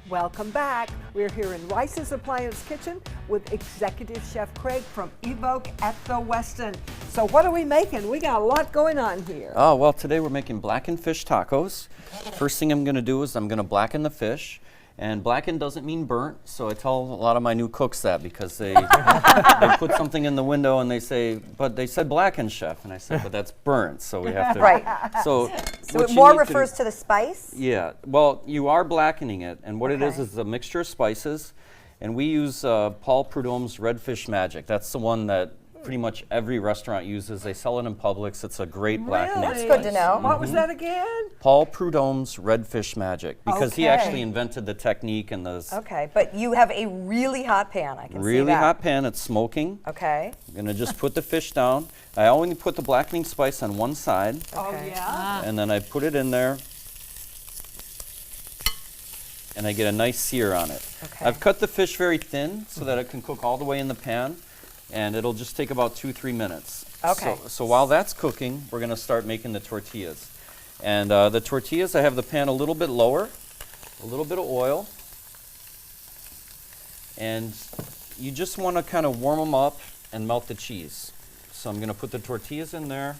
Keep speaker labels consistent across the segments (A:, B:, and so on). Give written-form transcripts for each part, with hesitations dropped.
A: Welcome back. We're here in Rice's Appliance Kitchen with Executive Chef Craig from Evoke at the Westin. So what are we making? We got a lot going on here.
B: Oh, well, today we're making blackened fish tacos. First thing I'm going to do is I'm going to blacken the fish. And blackened doesn't mean burnt, so I tell a lot of my new cooks that because they put something in the window and they say, but they said blackened, chef. And I said, but that's burnt, so we have to.
C: Right.
B: So
C: it more refers to the spice?
B: Yeah, well, you are blackening it, and what it is a mixture of spices. And we use Paul Prudhomme's Redfish Magic. That's the one that pretty much every restaurant uses. They sell it in Publix. It's a great blackening
A: Really?
B: spice.
C: That's good to know.
A: What was that again?
B: Paul Prudhomme's Redfish Magic, because he actually invented the technique and the
C: Okay, but you have a really hot pan, I can see that.
B: really hot pan. It's smoking.
C: Okay.
B: I'm gonna just put the fish down. I only put the blackening spice on one side,
A: Oh, yeah?
B: and then I put it in there, and I get a nice sear on it.
C: Okay.
B: I've cut the fish very thin so that it can cook all the way in the pan, and it'll just take about 2-3 minutes.
C: Okay.
B: So while that's cooking, we're gonna start making the tortillas. And the tortillas, I have the pan a little bit lower, a little bit of oil, and you just want to kind of warm them up and melt the cheese. So I'm going to put the tortillas in there,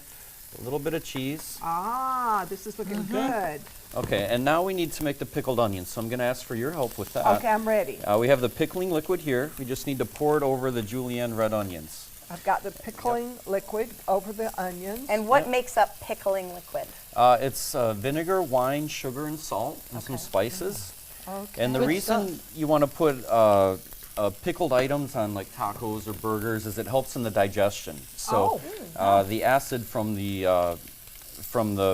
B: a little bit of cheese.
A: Ah, this is looking good.
B: Okay, and now we need to make the pickled onions, so I'm going to ask for your help with that.
A: Okay, I'm ready.
B: We have the pickling liquid here. We just need to pour it over the julienne red onions.
A: I've got the pickling liquid over the onions.
C: And what makes up pickling liquid?
B: It's vinegar, wine, sugar, and salt, and some spices.
A: Okay.
B: And the reason you want to put pickled items on like tacos or burgers is it helps in the digestion. So the acid from the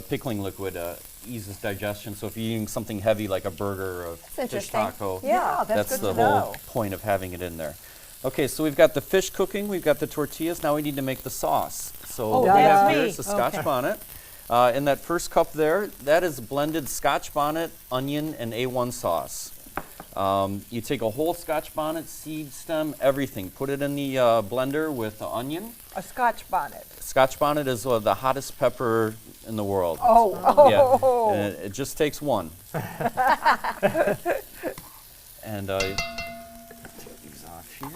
B: pickling liquid eases digestion. So if you're eating something heavy like a burger or a fish taco,
A: Yeah, that's good
B: the
A: to
B: whole
A: know.
B: point of having it in there. Okay, so we've got the fish cooking, we've got the tortillas, now we need to make the sauce. So what we have here is the Scotch bonnet. In that first cup there, that is blended Scotch bonnet, onion, and A1 sauce. You take a whole Scotch bonnet, seed, stem, everything, put it in the blender with the onion.
A: A Scotch bonnet.
B: Scotch bonnet is the hottest pepper in the world.
A: Oh.
B: Yeah, and it just takes one. And take these off here.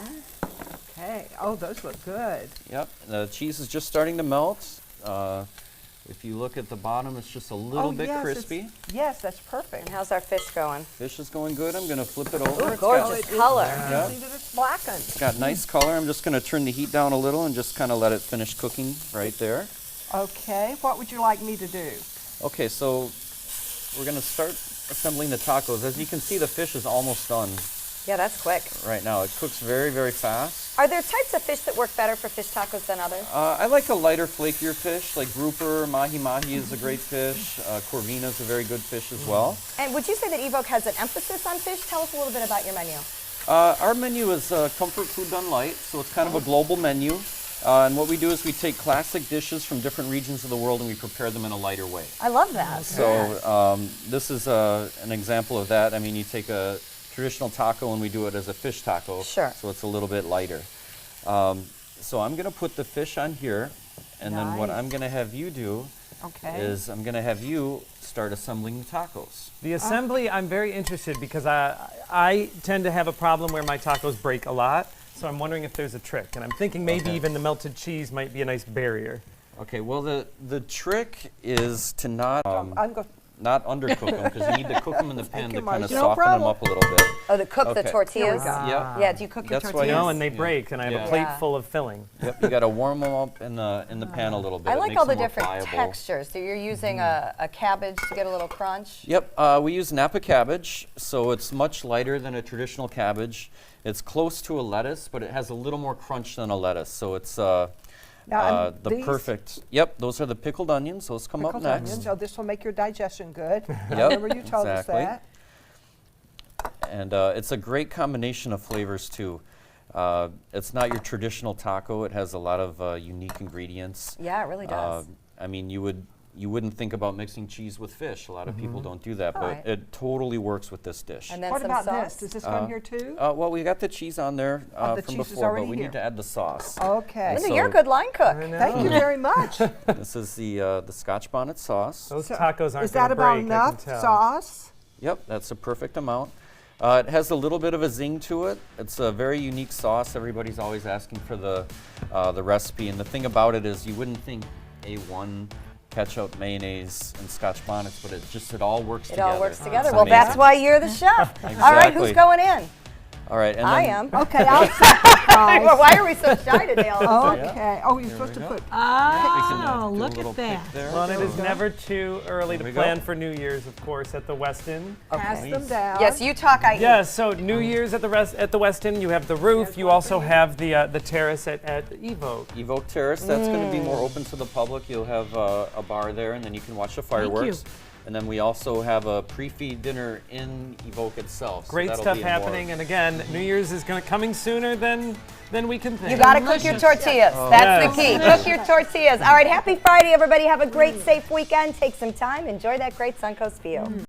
A: Okay. Oh, those look good.
B: Yep, the cheese is just starting to melt. If you look at the bottom, it's just a little bit crispy.
A: Yes, that's perfect.
C: And how's our fish going?
B: Fish is going good. I'm going to flip it over.
C: Ooh,
B: It's
C: gorgeous color.
B: Yeah.
A: See that it's blackened.
B: It's got nice color. I'm just going to turn the heat down a little and just kind of let it finish cooking right there.
A: Okay. What would you like me to do?
B: Okay, so we're going to start assembling the tacos. As you can see, the fish is almost done
C: Yeah, that's quick.
B: right now. It cooks very, very fast.
C: Are there types of fish that work better for fish tacos than others?
B: I like a lighter, flakier fish, like grouper, mahi mahi is a great fish. Corvina is a very good fish as well.
C: And would you say that Evoke has an emphasis on fish? Tell us a little bit about your menu.
B: Our menu is comfort food done light, so it's kind of a global menu. And what we do is we take classic dishes from different regions of the world and we prepare them in a lighter way.
C: I love that.
B: So this is an example of that. I mean, you take a traditional taco and we do it as a fish taco.
C: Sure.
B: So it's a little bit lighter. So I'm going to put the fish on here, and then what I'm going to have you do is I'm going to have you start assembling the tacos.
D: The assembly, I'm very interested because I tend to have a problem where my tacos break a lot. So I'm wondering if there's a trick. And I'm thinking maybe even the melted cheese might be a nice barrier.
B: Okay, well, the trick is to not undercook them, because you need to cook them in the pan to kind of soften them up a little bit.
C: Oh, to cook the tortillas?
B: Yeah.
C: Yeah, do you cook your
B: That's why
C: tortillas?
D: No, and they break, and I have a plate full of filling.
B: Yep, you got to warm them up in the pan a little bit.
C: I
B: It
C: like
B: makes
C: all the
B: them more
C: different
B: pliable.
C: textures. So you're using a cabbage to get a little crunch?
B: Yep, we use Napa cabbage, so it's much lighter than a traditional cabbage. It's close to a lettuce, but it has a little more crunch than a lettuce, so it's the perfect. Yep, those are the pickled onions. Those come up next.
A: Onions. Oh, this will make your digestion good.
B: Yep,
A: Remember you told us that.
B: And it's a great combination of flavors too. It's not your traditional taco. It has a lot of unique ingredients.
C: Yeah, it really does.
B: I mean, you wouldn't think about mixing cheese with fish. A lot of people don't do that, but it totally works with this dish.
C: And then
A: What
C: some
A: about
C: sauce?
A: this? Is this one here too?
B: Well, we got the cheese on there
A: the
B: from
A: cheese is
B: before,
A: already
B: but we
A: here.
B: need to add the sauce.
A: Okay.
C: Linda,
B: So-
C: you're a good line cook.
A: Thank you very much.
B: This is the Scotch bonnet sauce.
D: Those tacos aren't
A: Is that
D: going to
A: about
D: break,
A: enough
D: I can tell.
A: sauce?
B: Yep, that's a perfect amount. It has a little bit of a zing to it. It's a very unique sauce. Everybody's always asking for the recipe, and the thing about it is you wouldn't think A1 ketchup, mayonnaise, and Scotch bonnets, but it all works together.
C: It all works together.
B: It's
C: Well, that's
B: amazing.
C: why you're the chef. All right, who's
B: Exactly.
C: going in?
B: All right, and
C: I
B: then
C: am.
A: Okay, I'll sacrifice.
C: Well, why are we so shy today all of a sudden?
A: Okay. Oh, you're supposed to put.
B: we can,
E: Oh,
B: do a
E: look
B: little
E: at
B: pick
E: that.
B: there.
D: Well, and it is never too early
B: There
D: to
B: we go.
D: plan for New Year's, of course, at the Westin.
A: Pass them down.
C: Yes, you talk, I eat.
D: Yeah, so New Year's at the Westin, you have the roof. You also have the terrace at Evoke.
B: Evoke Terrace, that's going to be more open to the public. You'll have a bar there, and then you can watch the fireworks. And then we also have a pre-feed dinner in Evoke itself. so
D: Great
B: that'll
D: stuff
B: be a more-
D: happening, and again, New Year's is coming sooner than we can think.
C: You got to cook your tortillas. That's the key. Cook your tortillas. All right, happy Friday, everybody. Have a great, safe weekend. Take some time. Enjoy that great Suncoast view.